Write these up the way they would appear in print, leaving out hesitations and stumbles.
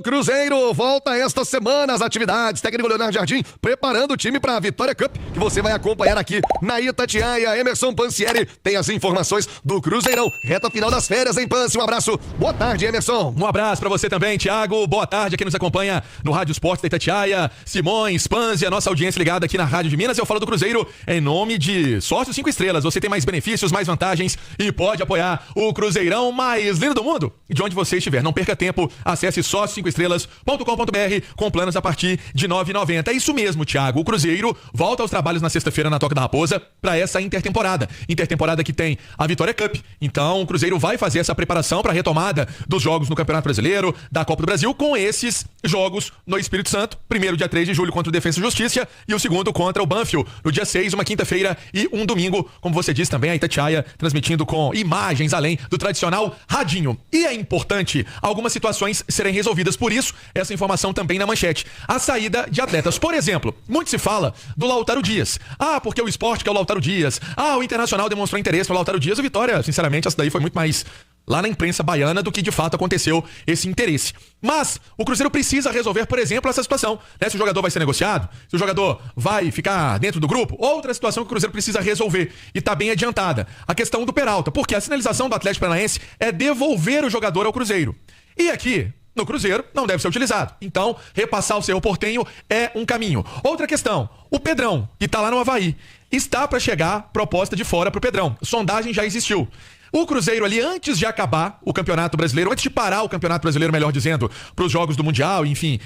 Cruzeiro volta esta semana às atividades. Técnico Leonardo Jardim preparando o time para a Vitória Cup, que você vai acompanhar aqui na Itatiaia. Emerson Pansieri tem as informações do Cruzeirão. Reta final das férias em Pance. Um abraço. Boa tarde, Emerson. Um abraço para você também, Thiago. Boa tarde a quem nos acompanha no Rádio Esporte da Itatiaia. Simões, Pansi, a nossa audiência ligada aqui na Rádio de Minas. Eu falo do Cruzeiro em nome de Sócio 5 Estrelas. Você tem mais benefícios, mais vantagens e pode apoiar o Cruzeirão mais lindo do mundo. De onde você estiver, não perca tempo. Acesse sócio5estrelas.com.br com planos a partir de R$ 9,90. É isso mesmo, Thiago. O Cruzeiro volta aos trabalhos na sexta-feira na Toca da Raposa para essa intertemporada. Intertemporada que tem a Vitória Cup. Então, o Cruzeiro vai fazer essa preparação para a retomada dos jogos no Campeonato Brasileiro, da Copa do Brasil, com esses jogos no Espírito Santo. Primeiro, dia 3 de julho, contra o Defensa e Justiça, e o segundo contra o Banfield, no dia 6, uma quinta-feira e um domingo. Como você disse também, a Itatiaia transmitindo com imagens além do tradicional radinho. E é importante algumas situações serem resolvidas. Por isso, essa informação também na manchete. A saída de atletas. Por exemplo, muito se fala do Lautaro Dias. Porque o Sport quer o Lautaro Dias. O Internacional demonstrou interesse pelo Lautaro Dias. O Vitória, sinceramente, essa daí foi muito mais lá na imprensa baiana do que de fato aconteceu esse interesse. Mas o Cruzeiro precisa resolver, por exemplo, essa situação, né? Se o jogador vai ser negociado, se o jogador vai ficar dentro do grupo, outra situação que o Cruzeiro precisa resolver e tá bem adiantada, a questão do Peralta, porque a sinalização do Atlético Paranaense é devolver o jogador ao Cruzeiro. E aqui no Cruzeiro não deve ser utilizado. Então, repassar o Cerro Porteño é um caminho. Outra questão, o Pedrão, que tá lá no Avaí, está para chegar proposta de fora pro Pedrão. Sondagem já existiu. O Cruzeiro ali, antes de acabar o Campeonato Brasileiro, antes de parar o Campeonato Brasileiro, melhor dizendo, para os jogos do Mundial, enfim,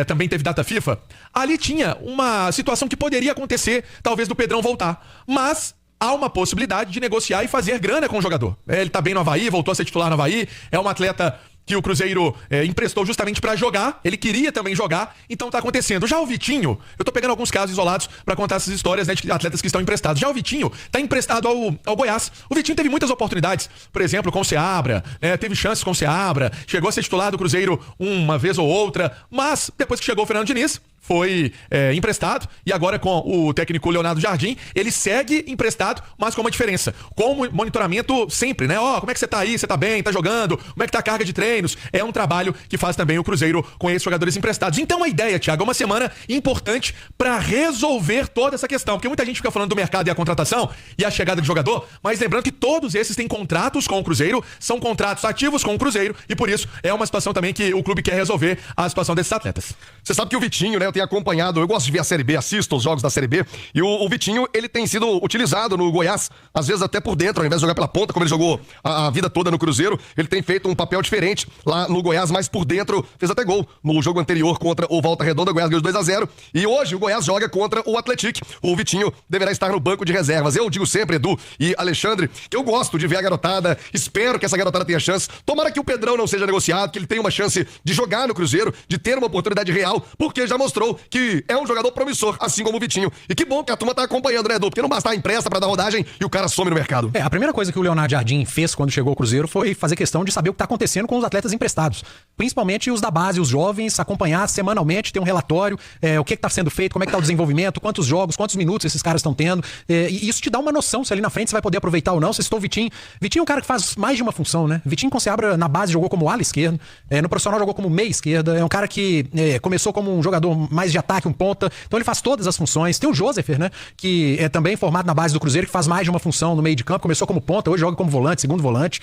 também teve data FIFA, ali tinha uma situação que poderia acontecer, talvez, do Pedrão voltar. Mas há uma possibilidade de negociar e fazer grana com o jogador. Ele tá bem no Avaí, voltou a ser titular no Avaí, é um atleta que o Cruzeiro emprestou justamente pra jogar, ele queria também jogar, então tá acontecendo. Já o Vitinho, eu tô pegando alguns casos isolados pra contar essas histórias, né, de atletas que estão emprestados. Já o Vitinho tá emprestado ao Goiás. O Vitinho teve muitas oportunidades, por exemplo, com o Seabra, teve chances com o Seabra, chegou a ser titular do Cruzeiro uma vez ou outra, mas depois que chegou o Fernando Diniz, foi emprestado, e agora com o técnico Leonardo Jardim, ele segue emprestado, mas com uma diferença, com monitoramento sempre, né? Como é que você tá aí? Você tá bem? Tá jogando? Como é que tá a carga de treinos? É um trabalho que faz também o Cruzeiro com esses jogadores emprestados. Então a ideia, Thiago, é uma semana importante para resolver toda essa questão, porque muita gente fica falando do mercado e a contratação e a chegada de jogador, mas lembrando que todos esses têm contratos com o Cruzeiro, são contratos ativos com o Cruzeiro, e por isso é uma situação também que o clube quer resolver a situação desses atletas. Você sabe que o Vitinho, né, eu tenho acompanhado, eu gosto de ver a Série B, assisto os jogos da Série B, e o Vitinho, ele tem sido utilizado no Goiás, às vezes até por dentro, ao invés de jogar pela ponta, como ele jogou a vida toda no Cruzeiro, ele tem feito um papel diferente lá no Goiás, mas por dentro, fez até gol no jogo anterior contra o Volta Redonda. O Goiás ganhou 2-0, e hoje o Goiás joga contra o Atlético. O Vitinho deverá estar no banco de reservas. Eu digo sempre, Edu e Alexandre, que eu gosto de ver a garotada, espero que essa garotada tenha chance, tomara que o Pedrão não seja negociado, que ele tenha uma chance de jogar no Cruzeiro, de ter uma oportunidade real, porque já mostrou que é um jogador promissor, assim como o Vitinho. E que bom que a turma tá acompanhando, né, Edu? Porque não basta a empresta pra dar rodagem e o cara some no mercado. A primeira coisa que o Leonardo Jardim fez quando chegou ao Cruzeiro foi fazer questão de saber o que tá acontecendo com os atletas emprestados. Principalmente os da base, os jovens, acompanhar semanalmente, ter um relatório, o que tá sendo feito, como é que tá o desenvolvimento, quantos jogos, quantos minutos esses caras estão tendo. E isso te dá uma noção se ali na frente você vai poder aproveitar ou não. Você citou o Vitinho. Vitinho é um cara que faz mais de uma função, né? Vitinho com o Seabra na base jogou como ala esquerdo, no profissional jogou como meia esquerda. É um cara que começou como um jogador mais de ataque, um ponta. Então ele faz todas as funções. Tem o Josefer, né? Que é também formado na base do Cruzeiro, que faz mais de uma função no meio de campo. Começou como ponta, hoje joga como volante, segundo volante.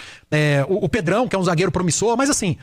O Pedrão, que é um zagueiro promissor, mas assim,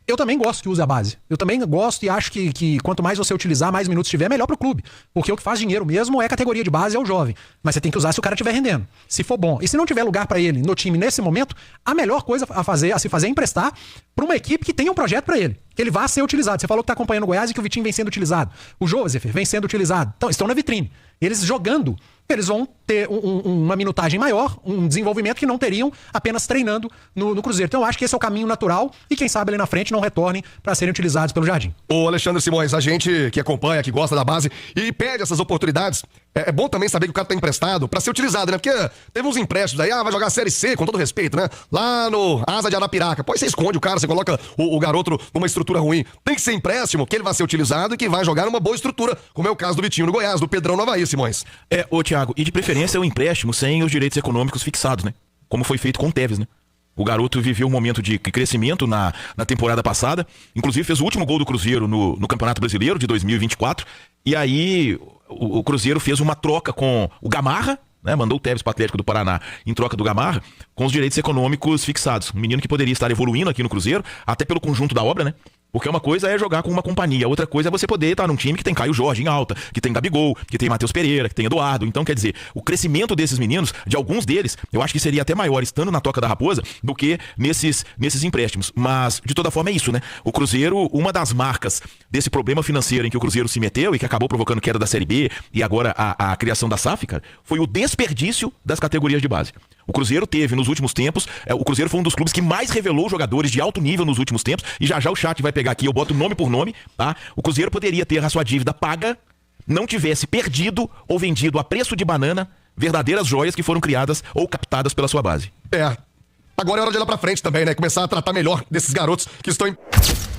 eu também gosto que use a base. Eu também gosto e acho que quanto mais você utilizar, mais minutos tiver, melhor pro clube. Porque o que faz dinheiro mesmo é a categoria de base, é o jovem. Mas você tem que usar se o cara estiver rendendo. Se for bom. E se não tiver lugar pra ele no time nesse momento, a melhor coisa a se fazer é emprestar pra uma equipe que tenha um projeto pra ele. Que ele vá ser utilizado. Você falou que tá acompanhando o Goiás e que o Vitinho vem sendo utilizado. O Josefer vem sendo utilizado. Então, estão na vitrine. Eles jogando, eles vão ter uma minutagem maior, um desenvolvimento que não teriam apenas treinando no Cruzeiro. Então eu acho que esse é o caminho natural e quem sabe ali na frente não retornem para serem utilizados pelo Jardim. Ô Alexandre Simões, a gente que acompanha, que gosta da base e pede essas oportunidades, é bom também saber que o cara tá emprestado para ser utilizado, né? Porque teve uns empréstimos aí, vai jogar a Série C, com todo respeito, né? Lá no Asa de Arapiraca. Pô, você esconde o cara, você coloca o garoto numa estrutura ruim. Tem que ser empréstimo, que ele vai ser utilizado e que vai jogar numa boa estrutura, como é o caso do Vitinho no Goiás, do Pedrão no Avaí, Simões. Ô Thiago, e de preferência o empréstimo sem os direitos econômicos fixados, né? Como foi feito com o Tevez, né? O garoto viveu um momento de crescimento na temporada passada. Inclusive fez o último gol do Cruzeiro no Campeonato Brasileiro de 2024. E aí o Cruzeiro fez uma troca com o Gamarra, né? Mandou o Tevez para o Atlético do Paraná em troca do Gamarra, com os direitos econômicos fixados. Um menino que poderia estar evoluindo aqui no Cruzeiro, até pelo conjunto da obra, né? Porque uma coisa é jogar com uma companhia, outra coisa é você poder estar num time que tem Caio Jorge em alta, que tem Gabigol, que tem Matheus Pereira, que tem Eduardo. Então, quer dizer, o crescimento desses meninos, de alguns deles, eu acho que seria até maior estando na Toca da Raposa do que nesses empréstimos. Mas, de toda forma, é isso, né? O Cruzeiro, uma das marcas desse problema financeiro em que o Cruzeiro se meteu e que acabou provocando queda da Série B e agora a criação da SAF, cara, foi o desperdício das categorias de base. O Cruzeiro teve nos últimos tempos, o Cruzeiro foi um dos clubes que mais revelou jogadores de alto nível nos últimos tempos, e já o chat vai pegar aqui, eu boto nome por nome, tá? O Cruzeiro poderia ter a sua dívida paga, não tivesse perdido ou vendido a preço de banana verdadeiras joias que foram criadas ou captadas pela sua base. Agora é hora de olhar pra frente também, né? Começar a tratar melhor desses garotos que estão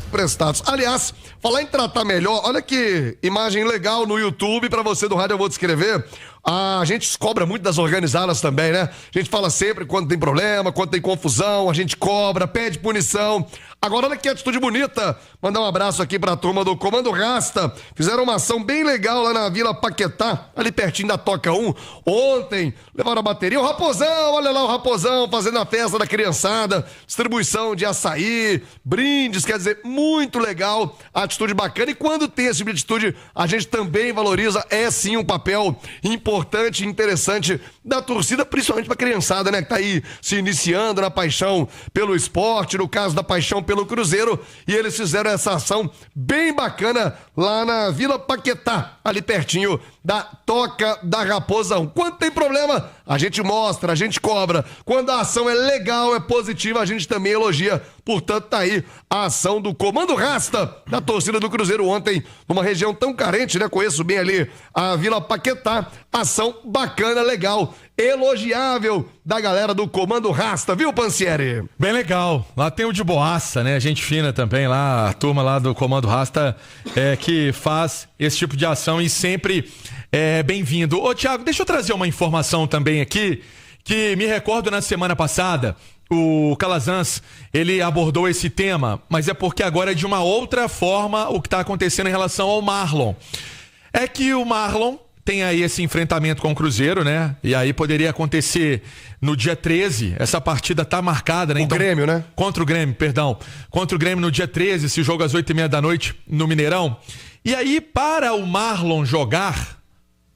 emprestados. Aliás, falar em tratar melhor, olha que imagem legal no YouTube pra você do Rádio Eu Vou Descrever. A gente cobra muito das organizadas também, né? A gente fala sempre quando tem problema, quando tem confusão, a gente cobra, pede punição. Agora olha que atitude bonita. Mandar um abraço aqui pra turma do Comando Rasta. Fizeram uma ação bem legal lá na Vila Paquetá, ali pertinho da Toca 1. Ontem, levaram a bateria. O Raposão, olha lá o Raposão fazendo a festa da criançada. Distribuição de açaí, brindes, quer dizer, muito legal. Atitude bacana. E quando tem esse tipo de atitude, a gente também valoriza. É sim um papel importante e interessante da torcida, principalmente pra criançada, né? Que tá aí se iniciando na paixão pelo esporte, no caso da paixão pelo Cruzeiro, e eles fizeram essa ação bem bacana lá na Vila Paquetá, ali pertinho da Toca da Raposa 1. Quando tem problema, a gente mostra, a gente cobra. Quando a ação é legal, é positiva, a gente também elogia. Portanto, tá aí a ação do Comando Rasta da torcida do Cruzeiro ontem, numa região tão carente, né? Conheço bem ali a Vila Paquetá. Ação bacana, legal, elogiável da galera do Comando Rasta, viu, Pansieri? Bem legal. Lá tem o de Boaça, né? Gente fina também lá, a turma lá do Comando Rasta que faz esse tipo de ação e sempre é bem-vindo. Ô, Thiago, deixa eu trazer uma informação também aqui, que me recordo na semana passada, o Calazans, ele abordou esse tema, mas é porque agora é de uma outra forma o que está acontecendo em relação ao Marlon. É que o Marlon tem aí esse enfrentamento com o Cruzeiro, né? E aí poderia acontecer no dia 13, essa partida tá marcada, né? O então, Grêmio, né? Contra o Grêmio, perdão. Contra o Grêmio no dia 13, esse jogo às 8h30 da noite no Mineirão. E aí, para o Marlon jogar,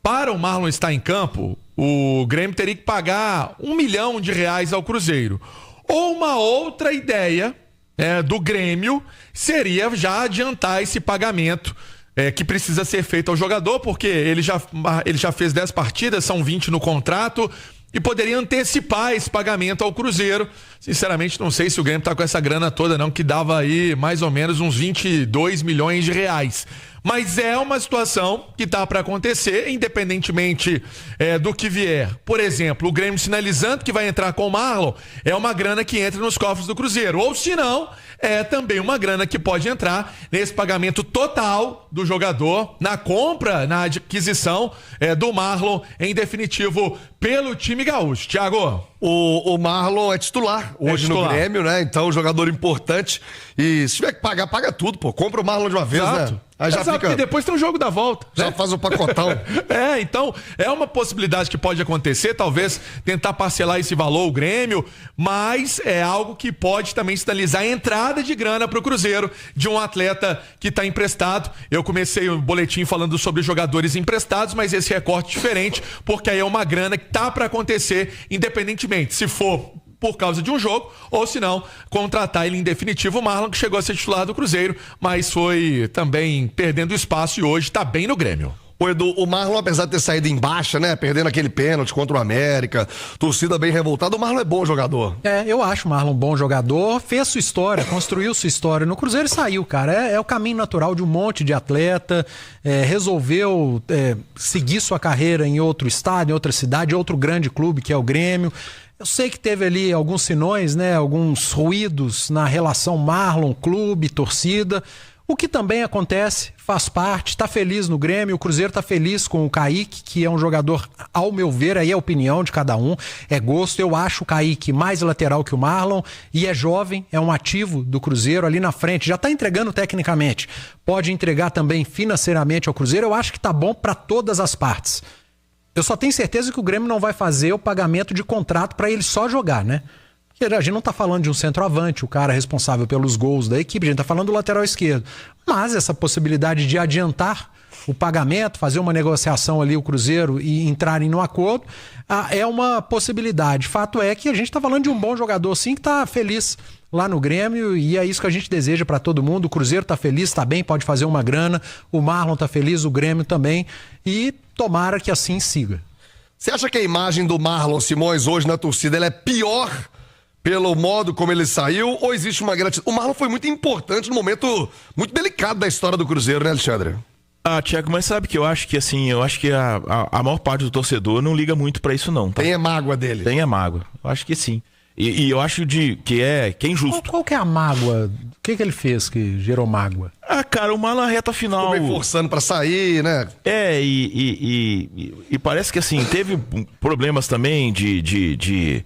para o Marlon estar em campo, o Grêmio teria que pagar R$1 milhão ao Cruzeiro. Ou uma outra ideia do Grêmio seria já adiantar esse pagamento que precisa ser feito ao jogador, porque ele já fez 10 partidas, são 20 no contrato, e poderia antecipar esse pagamento ao Cruzeiro. Sinceramente, não sei se o Grêmio tá com essa grana toda não, que dava aí mais ou menos uns R$22 milhões. Mas é uma situação que tá para acontecer, independentemente do que vier. Por exemplo, o Grêmio sinalizando que vai entrar com o Marlon, é uma grana que entra nos cofres do Cruzeiro. Ou se não, é também uma grana que pode entrar nesse pagamento total do jogador, na compra, na aquisição do Marlon, em definitivo, pelo time gaúcho. Thiago? O Marlon é titular hoje no Grêmio, né? Então, jogador importante. E se tiver que pagar, paga tudo, pô. Compra o Marlon de uma vez, Exato. né? Aí já fica... E depois tem o jogo da volta. Já faz o pacotão. Então, é uma possibilidade que pode acontecer, talvez tentar parcelar esse valor o Grêmio, mas é algo que pode também sinalizar a entrada de grana pro Cruzeiro de um atleta que está emprestado. Eu comecei o boletim falando sobre jogadores emprestados, mas esse recorte é diferente, porque aí é uma grana que tá para acontecer, independentemente se for por causa de um jogo, ou se não, contratar ele em definitivo. O Marlon, que chegou a ser titular do Cruzeiro, mas foi também perdendo espaço e hoje tá bem no Grêmio. Ô Edu, o Marlon, apesar de ter saído em baixa, né, perdendo aquele pênalti contra o América, torcida bem revoltada, o Marlon é bom jogador. Eu acho o Marlon um bom jogador, fez sua história, construiu sua história no Cruzeiro e saiu, cara. É o caminho natural de um monte de atleta, resolveu seguir sua carreira em outro estado, em outra cidade, outro grande clube que é o Grêmio. Eu sei que teve ali alguns sinões, né, alguns ruídos na relação Marlon, clube, torcida. O que também acontece, faz parte, tá feliz no Grêmio, o Cruzeiro tá feliz com o Kaique, que é um jogador, ao meu ver, aí é a opinião de cada um, é gosto. Eu acho o Kaique mais lateral que o Marlon e é jovem, é um ativo do Cruzeiro ali na frente, já tá entregando tecnicamente, pode entregar também financeiramente ao Cruzeiro. Eu acho que tá bom para todas as partes. Eu só tenho certeza que o Grêmio não vai fazer o pagamento de contrato para ele só jogar, né? Porque a gente não tá falando de um centroavante, o cara responsável pelos gols da equipe, a gente tá falando do lateral esquerdo. Mas essa possibilidade de adiantar o pagamento, fazer uma negociação ali, o Cruzeiro, e entrarem no acordo, é uma possibilidade. Fato é que a gente tá falando de um bom jogador, sim, que tá feliz lá no Grêmio, e é isso que a gente deseja para todo mundo. O Cruzeiro tá feliz, tá bem, pode fazer uma grana, o Marlon tá feliz, o Grêmio também, e tomara que assim siga. Você acha que a imagem do Marlon Simões hoje na torcida ela é pior pelo modo como ele saiu, ou existe uma gratidão? O Marlon foi muito importante no momento muito delicado da história do Cruzeiro, né, Alexandre? Thiago, mas sabe que eu acho que assim, a maior parte do torcedor não liga muito pra isso não, tá? Tem a mágoa dele. Tem a mágoa, eu acho que sim. E eu acho que é injusto. Qual que é a mágoa? O que ele fez que gerou mágoa? Cara, o Marlon na reta final... Ficou meio forçando pra sair, né? E parece que assim, teve problemas também de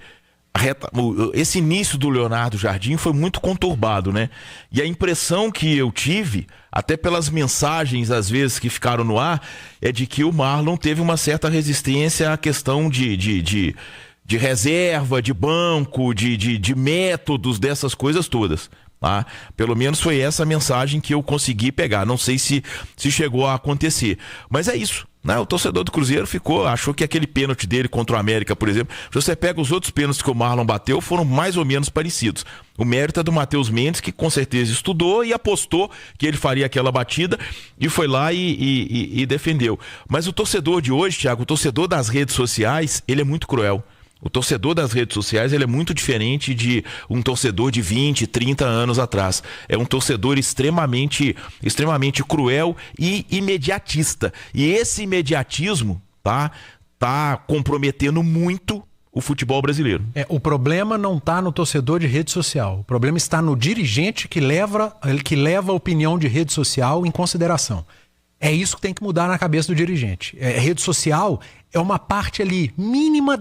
esse início do Leonardo Jardim foi muito conturbado, né? E a impressão que eu tive, até pelas mensagens às vezes que ficaram no ar, é de que o Marlon teve uma certa resistência à questão de reserva, de banco, de métodos, dessas coisas todas. Tá? Pelo menos foi essa a mensagem que eu consegui pegar. Não sei se chegou a acontecer. Mas é isso. Né? O torcedor do Cruzeiro achou que aquele pênalti dele contra o América, por exemplo, se você pega os outros pênaltis que o Marlon bateu, foram mais ou menos parecidos. O mérito é do Matheus Mendes, que com certeza estudou e apostou que ele faria aquela batida e foi lá e defendeu. Mas o torcedor de hoje, Thiago, o torcedor das redes sociais, ele é muito cruel. O torcedor das redes sociais ele é muito diferente de um torcedor de 20, 30 anos atrás. É um torcedor extremamente cruel e imediatista. E esse imediatismo tá comprometendo muito o futebol brasileiro. O problema não está no torcedor de rede social. O problema está no dirigente que leva a opinião de rede social em consideração. É isso que tem que mudar na cabeça do dirigente. Rede social é uma parte ali mínima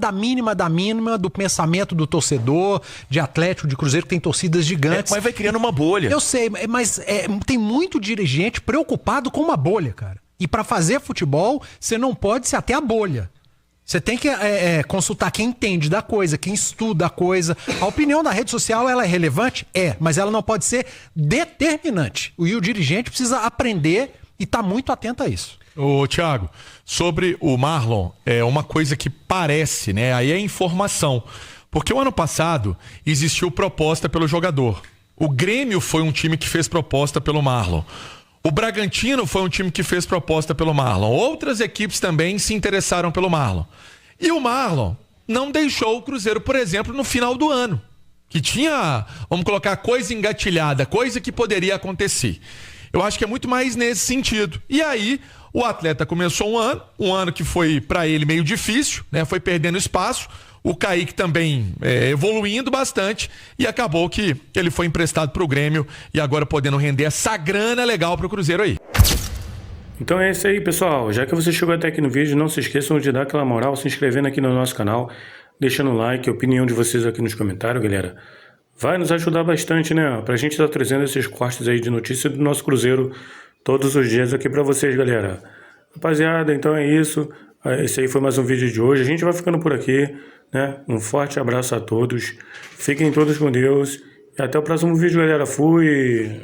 do pensamento do torcedor, de Atlético, de Cruzeiro, que tem torcidas gigantes. Mas vai criando uma bolha. Eu sei, mas tem muito dirigente preocupado com uma bolha, cara. E para fazer futebol, você não pode ser até a bolha. Você tem que consultar quem entende da coisa, quem estuda a coisa. A opinião da rede social, ela é relevante? Mas ela não pode ser determinante. E o dirigente precisa aprender e tá muito atento a isso. Ô, Thiago, sobre o Marlon, é uma coisa que parece, né? Aí é informação. Porque o ano passado existiu proposta pelo jogador. O Grêmio foi um time que fez proposta pelo Marlon. O Bragantino foi um time que fez proposta pelo Marlon. Outras equipes também se interessaram pelo Marlon. E o Marlon não deixou o Cruzeiro, por exemplo, no final do ano. Que tinha, vamos colocar, coisa engatilhada, coisa que poderia acontecer. Eu acho que é muito mais nesse sentido. E aí, o atleta começou um ano que foi para ele meio difícil, né? Foi perdendo espaço. O Kaique também evoluindo bastante e acabou que ele foi emprestado para o Grêmio e agora podendo render essa grana legal para o Cruzeiro aí. Então é isso aí, pessoal. Já que você chegou até aqui no vídeo, não se esqueçam de dar aquela moral, se inscrevendo aqui no nosso canal, deixando o like, a opinião de vocês aqui nos comentários, galera. Vai nos ajudar bastante, né? Pra gente estar trazendo esses cortes aí de notícia do nosso Cruzeiro todos os dias aqui pra vocês, galera. Rapaziada, então é isso. Esse aí foi mais um vídeo de hoje. A gente vai ficando por aqui, né? Um forte abraço a todos. Fiquem todos com Deus. E até o próximo vídeo, galera. Fui!